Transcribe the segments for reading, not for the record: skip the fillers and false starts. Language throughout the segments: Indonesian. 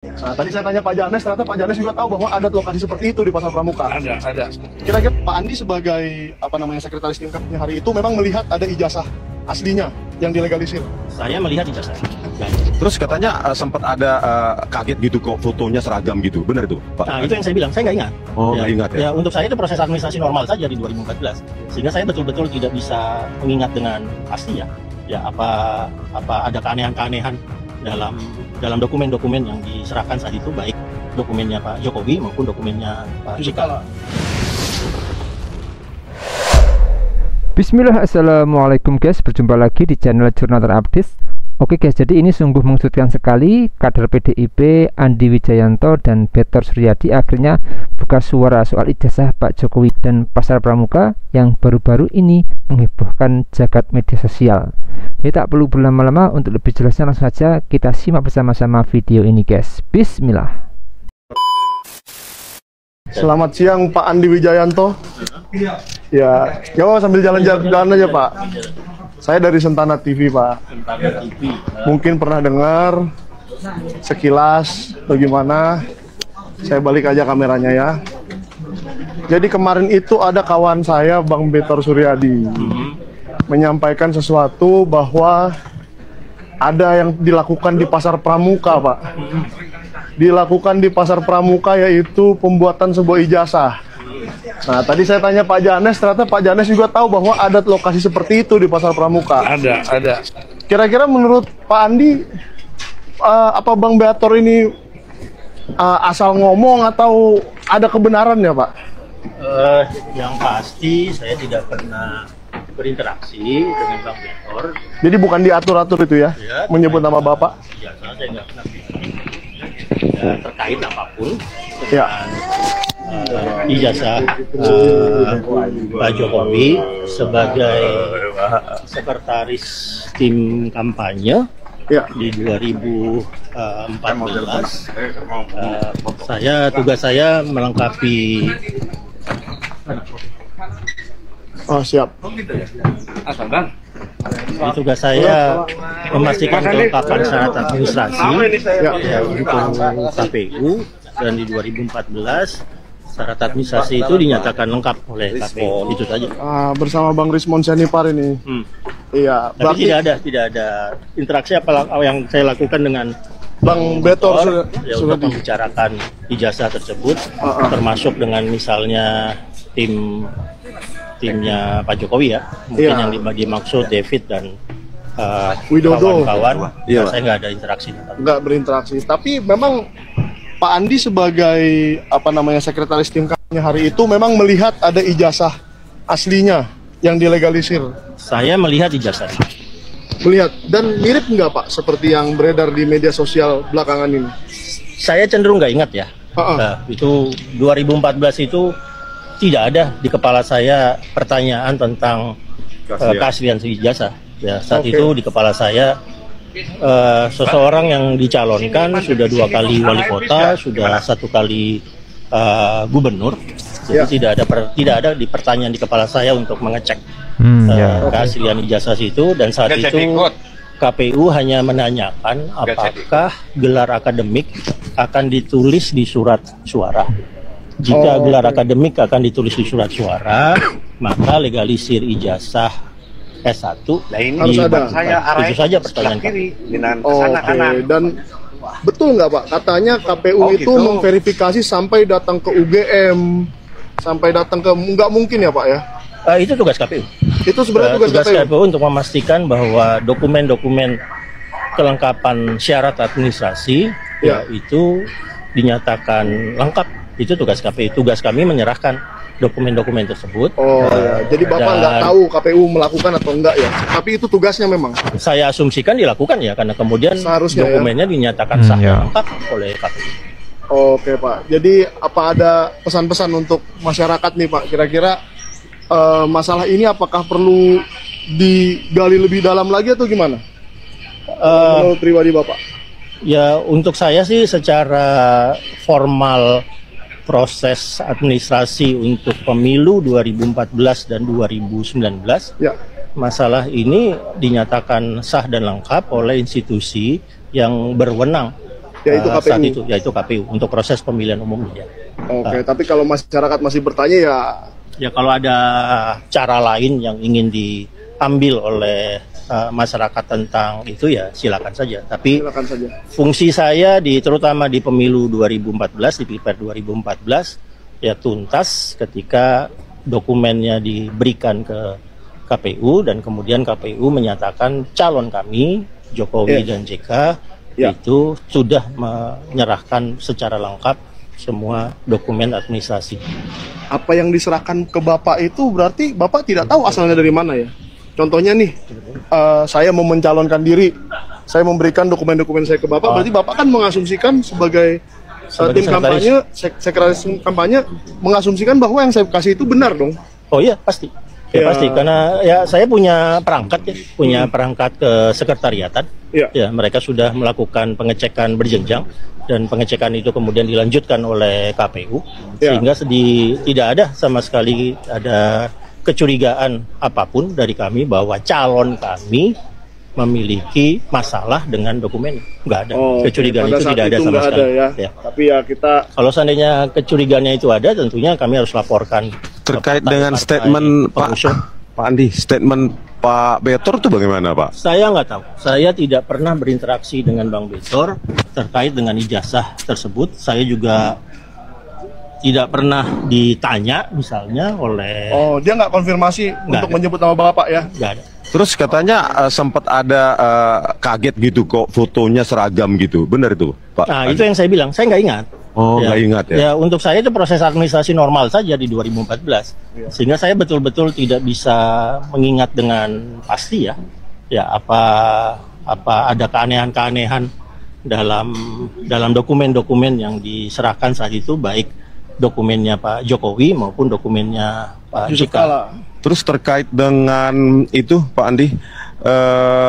Nah, tadi saya tanya Pak Janes, ternyata Pak Janes juga tahu bahwa ada lokasi seperti itu di Pasar Pramuka. Ada. Kira-kira Pak Andi sebagai sekretaris tingkatnya hari itu memang melihat ada ijazah aslinya yang dilegalisir. Saya melihat ijazah. Terus katanya sempat ada kaget gitu kok fotonya seragam gitu, benar itu Pak? Nah itu yang saya bilang, saya nggak ingat. Oh nggak ingat ya? Ya untuk saya itu proses administrasi normal saja di 2014, sehingga saya betul-betul tidak bisa mengingat dengan pasti ya. Ya apa ada keanehan-keanehan dalam dokumen-dokumen yang diserahkan saat itu, baik dokumennya Pak Jokowi maupun dokumennya Pak JK. Bismillah, assalamualaikum guys, berjumpa lagi di channel Jurnal Terupdate. Oke guys, jadi ini sungguh mengejutkan sekali. Kader PDIP Andi Wijayanto dan Betor Suryadi akhirnya buka suara soal ijazah Pak Jokowi dan Pasar Pramuka yang baru-baru ini menghebohkan jagat media sosial. Jadi tak perlu berlama-lama, untuk lebih jelasnya langsung saja kita simak bersama-sama video ini guys. Bismillah. Selamat siang Pak Andi Wijayanto. Ya, sambil jalan-jalan aja Pak. Saya dari Sentana TV Pak. Sentana TV. Mungkin pernah dengar sekilas bagaimana. Saya balik aja kameranya ya. Jadi kemarin itu ada kawan saya Bang Betor Suryadi menyampaikan sesuatu bahwa ada yang dilakukan di Pasar Pramuka Pak. Dilakukan di Pasar Pramuka yaitu pembuatan sebuah ijazah. Nah, tadi saya tanya Pak Janes, ternyata Pak Janes juga tahu bahwa ada lokasi seperti itu di Pasar Pramuka. Ada. Kira-kira menurut Pak Andi, apa Bang Betor ini asal ngomong atau ada kebenarannya Pak? Yang pasti saya tidak pernah berinteraksi dengan Bang Betor. Jadi bukan diatur-atur itu ya, menyebut nama Bapak? Ya, saya nggak pernah terkait apapun Ya. Ijazah Pak Jokowi sebagai sekretaris tim kampanye Ya. di 2014. Tugas saya melengkapi. Oh siap. Jadi tugas saya memastikan kelengkapan syarat administrasi untuk KPU, dan di 2014 syarat administrasi itu dinyatakan lengkap oleh KPU. Itu saja. Bersama Bang Rismon Sianipar ini. Iya. Tapi tidak ada interaksi apa yang saya lakukan dengan Bang Betor untuk membicarakan ijazah tersebut, termasuk dengan misalnya timnya Pak Jokowi ya, mungkin yang dimaksud David dan Widodo, kawan-kawan. Saya nggak ada interaksi. Nggak berinteraksi. Tapi memang Pak Andi sebagai sekretaris tim kampanye hari itu memang melihat ada ijazah aslinya yang dilegalisir. Saya melihat ijazah. Melihat, dan mirip nggak Pak seperti yang beredar di media sosial belakangan ini? Saya cenderung nggak ingat ya. Nah, itu 2014 itu tidak ada di kepala saya pertanyaan tentang keaslian ijazah. Ya, saat itu di kepala saya seseorang yang dicalonkan sudah 2 kali wali kota, sudah 1 kali gubernur. Jadi tidak ada di pertanyaan di kepala saya untuk mengecek keaslian ijazah itu, dan saat itu KPU hanya menanyakan apakah gelar akademik akan ditulis di surat suara. Jika gelar akademik akan ditulis di surat suara, maka legalisir ijazah S1 harus ada. Itu saja pertanyaan. Dan betul nggak Pak? Katanya KPU itu memverifikasi sampai datang ke UGM, sampai datang ke, nggak mungkin ya Pak ya? Itu tugas KPU. Itu sebenarnya tugas KPU untuk memastikan bahwa dokumen-dokumen kelengkapan syarat administrasi itu dinyatakan lengkap. Itu tugas KPU. Tugas kami menyerahkan dokumen-dokumen tersebut. Jadi Bapak nggak tahu KPU melakukan atau enggak ya? Tapi itu tugasnya memang. Saya asumsikan dilakukan ya, karena kemudian seharusnya dokumennya dinyatakan sah lengkap oleh KPU. Oke Pak. Jadi apa ada pesan-pesan untuk masyarakat nih Pak? Kira-kira masalah ini apakah perlu digali lebih dalam lagi atau gimana? Menurut pribadi Bapak? Ya, untuk saya sih secara formal proses administrasi untuk pemilu 2014 dan 2019, masalah ini dinyatakan sah dan lengkap oleh institusi yang berwenang Yaitu KPU. saat itu, yaitu KPU untuk proses pemilihan umumnya. Oke, tapi kalau masyarakat masih bertanya ya. Ya kalau ada cara lain yang ingin diambil oleh masyarakat tentang itu ya silakan saja. Tapi Silakan saja. fungsi saya terutama di pemilu 2014, di Pilpres 2014 ya tuntas ketika dokumennya diberikan ke KPU dan kemudian KPU menyatakan calon kami Jokowi dan JK itu sudah menyerahkan secara lengkap semua dokumen administrasi. Apa yang diserahkan ke Bapak itu berarti Bapak tidak tahu asalnya dari mana ya? Contohnya nih, saya mau mencalonkan diri, saya memberikan dokumen-dokumen saya ke Bapak, berarti Bapak kan mengasumsikan sebagai tim kampanye, sekretaris kampanye mengasumsikan bahwa yang saya kasih itu benar dong? Oh iya pasti, pasti karena ya saya punya perangkat punya perangkat ke sekretariatan, ya mereka sudah melakukan pengecekan berjenjang dan pengecekan itu kemudian dilanjutkan oleh KPU sehingga tidak ada sama sekali ada kecurigaan apapun dari kami bahwa calon kami memiliki masalah dengan dokumen. Nggak ada. Kecurigaan itu tidak ada sama sekali. Ya. Tapi ya kita... Kalau seandainya kecurigaannya itu ada, tentunya kami harus laporkan. Terkait dengan statement Pak Andi, statement Pak Betor itu bagaimana Pak? Saya nggak tahu. Saya tidak pernah berinteraksi dengan Bang Betor terkait dengan ijazah tersebut. Saya juga tidak pernah ditanya misalnya oleh... Oh, dia nggak konfirmasi untuk menyebut nama Bapak ya? Nggak ada. Terus katanya sempat ada kaget gitu kok fotonya seragam gitu, benar itu Pak? Nah itu yang saya bilang, saya nggak ingat. Oh nggak ingat ya? Ya untuk saya itu proses administrasi normal saja di 2014, sehingga saya betul-betul tidak bisa mengingat dengan pasti ya apa ada keanehan-keanehan dalam dokumen-dokumen yang diserahkan saat itu, baik dokumennya Pak Jokowi maupun dokumennya Pak JK. Terus terkait dengan itu Pak Andi,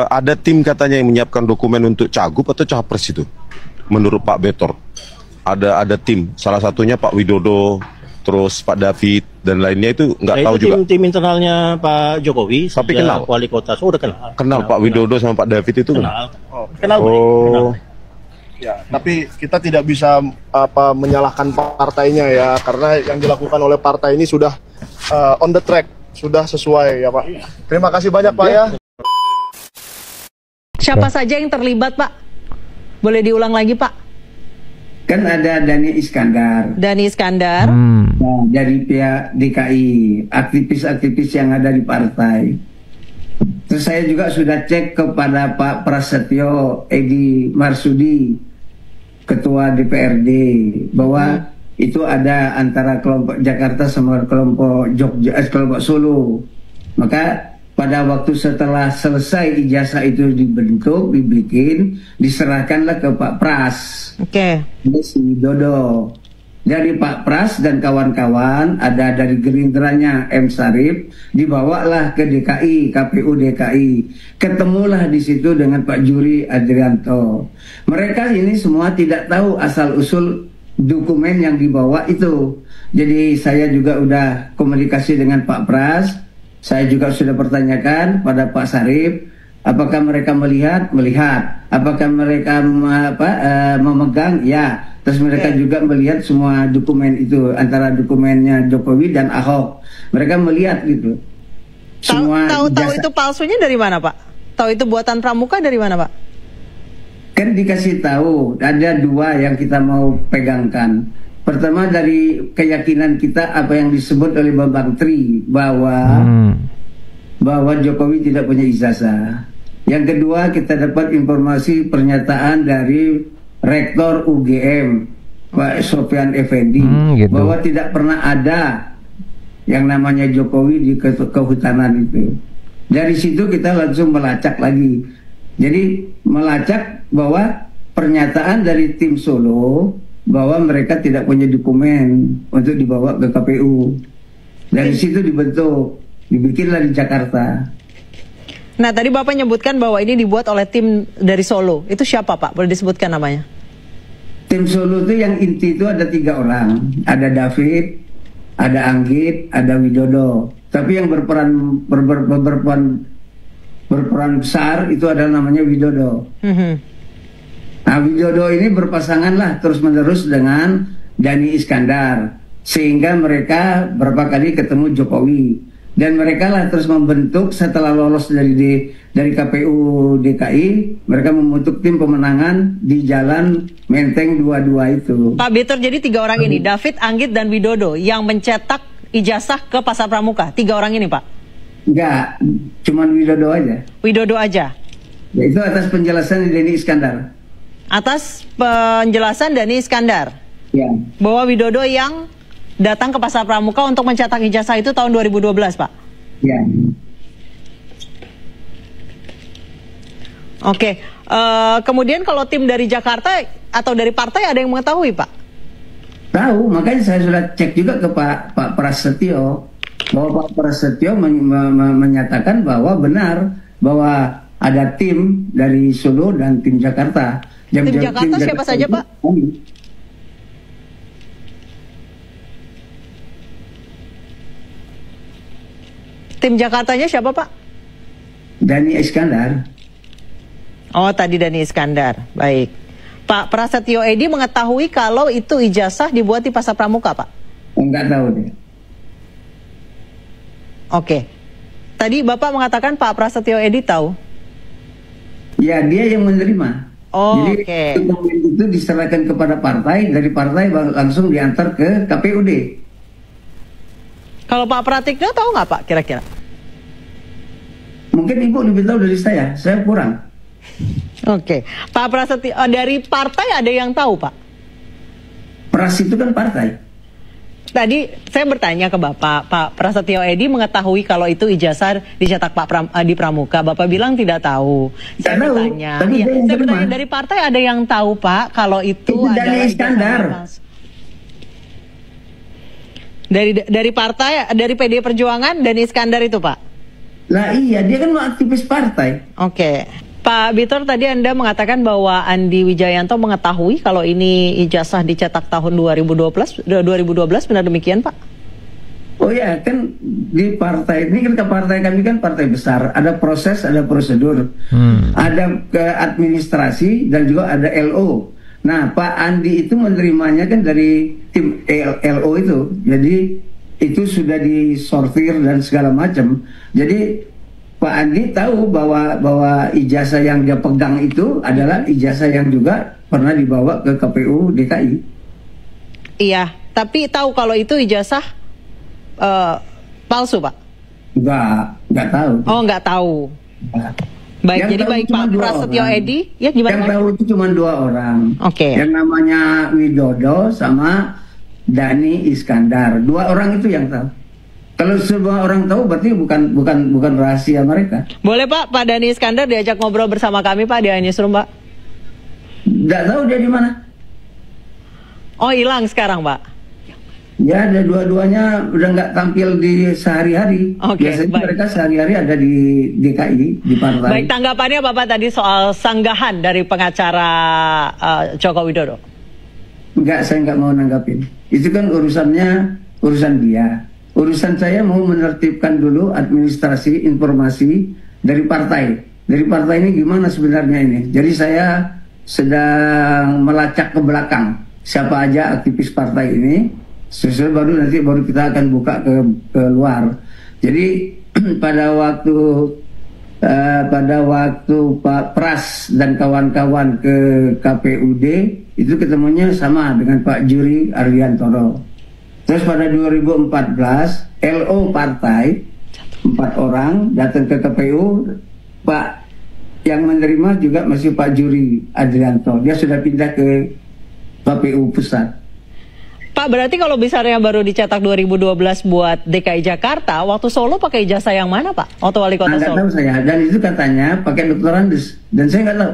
ada tim katanya yang menyiapkan dokumen untuk cagup atau capres itu, menurut Pak Betor. Ada tim, salah satunya Pak Widodo, terus Pak David dan lainnya itu nggak tahu juga. Tim internalnya Pak Jokowi, tapi kenal wali kota, udah kenal. Kenal Pak Widodo sama Pak David itu kenal. Kenal. Ya, tapi kita tidak bisa menyalahkan partainya ya, karena yang dilakukan oleh partai ini sudah on the track, sudah sesuai ya Pak. Terima kasih banyak Pak ya. Siapa saja yang terlibat Pak? Boleh diulang lagi Pak? Kan ada Dani Iskandar. Dani Iskandar. Nah, dari pihak DKI, aktivis-aktivis yang ada di partai. Terus saya juga sudah cek kepada Pak Prasetyo Edi Marsudi, Ketua DPRD, bahwa itu ada antara kelompok Jakarta sama kelompok kelompok Solo. Maka pada waktu setelah selesai ijazah itu dibentuk, dibikin, diserahkanlah ke Pak Pras. Si Widodo. Dari Pak Pras dan kawan-kawan, ada dari Gerindranya M. Sarif, dibawalah ke DKI, KPU DKI. Ketemulah di situ dengan Pak Juri Adrianto. Mereka ini semua tidak tahu asal-usul dokumen yang dibawa itu. Jadi saya juga udah komunikasi dengan Pak Pras. Saya juga sudah pertanyakan pada Pak Sarif, apakah mereka melihat? Melihat. Apakah mereka memegang? Ya. Terus mereka juga melihat semua dokumen itu, antara dokumennya Jokowi dan Ahok. Mereka melihat gitu. Tahu itu palsunya dari mana Pak? Tahu itu buatan pramuka dari mana Pak? Kan dikasih tahu, ada dua yang kita mau pegangkan. Pertama dari keyakinan kita apa yang disebut oleh Bambang Tri, bahwa Jokowi tidak punya ijazah. Yang kedua kita dapat informasi pernyataan dari Rektor UGM Pak Sofyan Effendi, bahwa tidak pernah ada yang namanya Jokowi di kehutanan itu. Dari situ kita langsung melacak lagi. Jadi melacak bahwa pernyataan dari tim Solo bahwa mereka tidak punya dokumen untuk dibawa ke KPU. Dari situ dibikinlah di Jakarta. Nah tadi Bapak nyebutkan bahwa ini dibuat oleh tim dari Solo. Itu siapa Pak? Boleh disebutkan namanya? Tim Solo itu yang inti itu ada 3 orang. Ada David, ada Anggit, ada Widodo. Tapi yang berperan besar itu adalah namanya Widodo. Nah, Widodo ini berpasangan lah terus-menerus dengan Dhani Iskandar, sehingga mereka berapa kali ketemu Jokowi, dan mereka lah terus membentuk setelah lolos dari KPU DKI, mereka membentuk tim pemenangan di Jalan Menteng 22 itu. Pak Betor, jadi 3 orang ini, David, Anggit, dan Widodo yang mencetak ijazah ke Pasar Pramuka, 3 orang ini, Pak? Enggak, cuman Widodo aja. Widodo aja? Ya, itu atas penjelasan Dhani Iskandar. Atas penjelasan Dhani Iskandar? Ya. Bahwa Widodo yang datang ke Pasar Pramuka untuk mencetak ijazah itu tahun 2012, Pak? Ya. Oke, kemudian kalau tim dari Jakarta atau dari partai ada yang mengetahui, Pak? Tahu, makanya saya sudah cek juga ke Pak Prasetyo, bahwa Pak Prasetyo menyatakan bahwa benar bahwa ada tim dari Solo dan tim Jakarta. Tim Jakarta siapa saja, Pak? Tim Jakartanya siapa, Pak? Dhani Iskandar. Oh, tadi Dhani Iskandar. Baik. Pak Prasetyo Edy mengetahui kalau itu ijazah dibuat di Pasar Pramuka, Pak? Enggak tahu dia. Oke. Tadi Bapak mengatakan Pak Prasetyo Edy tahu? Ya, dia yang menerima. Oh, jadi dokumen itu diserahkan kepada partai, dari partai langsung diantar ke KPUD. Kalau Pak Pratikno tahu nggak, Pak, kira-kira? Mungkin Ibu lebih tahu dari saya kurang. Oke. Pak Prasetyo, dari partai ada yang tahu, Pak? Pras itu kan partai. Tadi saya bertanya ke Bapak, Pak Prasetyo Edy mengetahui kalau itu ijazah dicetak di Pramuka. Bapak bilang tidak tahu. Saya bertanya, saya bertanya dari partai ada yang tahu, Pak, kalau itu adalah Iskandar. Dari partai, dari PD Perjuangan dan Iskandar itu, Pak? Lah iya, dia kan aktivis partai. Oke. Pak Betor, tadi Anda mengatakan bahwa Andi Wijayanto mengetahui kalau ini ijazah dicetak tahun 2012, benar demikian, Pak? Oh ya, kan di partai ini kan, ke partai kami kan partai besar, ada proses, ada prosedur, ada ke administrasi dan juga ada LO. Nah, Pak Andi itu menerimanya kan dari tim LO itu, jadi itu sudah disortir dan segala macam. Jadi Pak Andi tahu bahwa ijazah yang dia pegang itu adalah ijazah yang juga pernah dibawa ke KPU DKI. Iya, tapi tahu kalau itu ijazah palsu, Pak? Enggak tahu. Oh, enggak tahu. Baik, yang jadi baik Pak Prasetyo Edy, ya gimana? Yang tahu itu cuma 2 orang. Oke. Yang namanya Widodo sama Dhani Iskandar. 2 orang itu yang tahu. Kalau semua orang tahu berarti bukan rahasia mereka. Boleh, Pak Dhani Iskandar diajak ngobrol bersama kami, Pak, di Newsroom, Pak? Nggak tahu dia di mana. Oh, hilang sekarang, Pak? Ya, ada dua-duanya udah nggak tampil di sehari-hari. Biasanya mereka sehari-hari ada di DKI, di partai. Baik, tanggapannya Bapak tadi soal sanggahan dari pengacara Joko Widodo? Enggak, saya nggak mau nanggapin. Itu kan urusan dia. Urusan saya mau menertibkan dulu administrasi informasi dari partai. Dari partai ini gimana sebenarnya ini. Jadi saya sedang melacak ke belakang siapa aja aktivis partai ini. Sesuai baru kita akan buka ke luar. Jadi pada waktu Pak Pras dan kawan-kawan ke KPUD itu ketemunya sama dengan Pak Juri Ariantoro. Terus pada 2014 LO partai 4 orang datang ke KPU, Pak yang menerima juga masih Pak Juri Adrianto. Dia sudah pindah ke KPU pusat. Pak, berarti kalau besarnya baru dicetak 2012 buat DKI Jakarta, waktu Solo pakai ijazah yang mana, Pak? Waktu wali kota Solo? Nggak tahu saya, dan itu katanya pakai Dr. Andes, dan saya nggak tahu.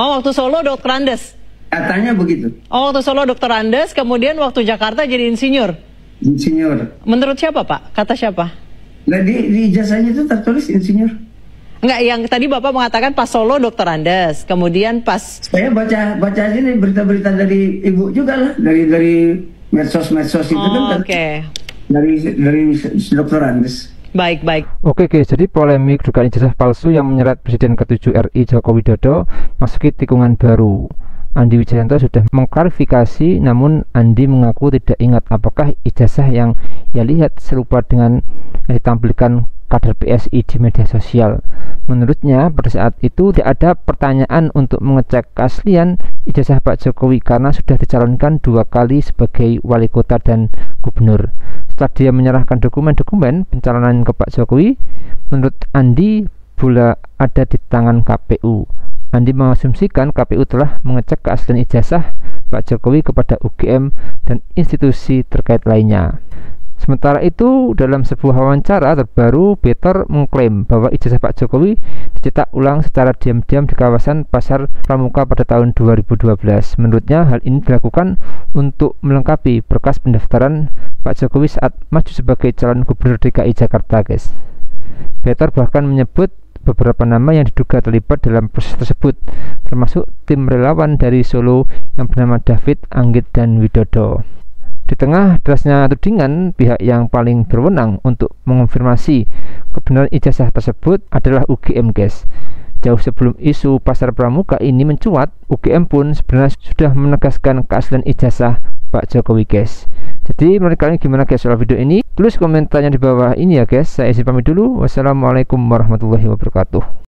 Oh, waktu Solo Dr. Andes? Katanya begitu. Oh, waktu Solo Dr. Andes, kemudian waktu Jakarta jadi insinyur? Insinyur. Menurut siapa, Pak? Kata siapa? Nah, di ijazahnya itu tertulis insinyur. Enggak, yang tadi Bapak mengatakan pas Solo Dr. Andes, kemudian pas... Saya baca ini berita-berita dari Ibu juga lah, dari medsos-medsos itu kan. Oke. Dari Dr. Andes. Baik. Oke guys, jadi polemik dugaan ijazah palsu yang menyeret Presiden ke-7 RI Joko Widodo masuki tikungan baru. Andi Wijayanto sudah mengklarifikasi, namun Andi mengaku tidak ingat apakah ijazah yang ia lihat serupa dengan yang ditampilkan kader PSI di media sosial. Menurutnya pada saat itu tidak ada pertanyaan untuk mengecek keaslian ijazah Pak Jokowi karena sudah dicalonkan 2 kali sebagai wali kota dan gubernur. Setelah dia menyerahkan dokumen-dokumen pencalonan ke Pak Jokowi, menurut Andi bola ada di tangan KPU. Andi mengasumsikan KPU telah mengecek keaslian ijazah Pak Jokowi kepada UGM dan institusi terkait lainnya. Sementara itu, dalam sebuah wawancara terbaru, Betor mengklaim bahwa ijazah Pak Jokowi dicetak ulang secara diam-diam di kawasan Pasar Pramuka pada tahun 2012. Menurutnya, hal ini dilakukan untuk melengkapi berkas pendaftaran Pak Jokowi saat maju sebagai calon gubernur DKI Jakarta, guys. Betor bahkan menyebut beberapa nama yang diduga terlibat dalam proses tersebut, termasuk tim relawan dari Solo yang bernama David, Anggit, dan Widodo. Di tengah derasnya tudingan, pihak yang paling berwenang untuk mengonfirmasi kebenaran ijazah tersebut adalah UGM, guys. Jauh sebelum isu Pasar Pramuka ini mencuat, UGM pun sebenarnya sudah menegaskan keaslian ijazah Pak Jokowi, guys. Jadi menurut kalian gimana guys soal video ini? Tulis komentarnya di bawah ini ya guys. Saya isi pamit dulu. Wassalamualaikum warahmatullahi wabarakatuh.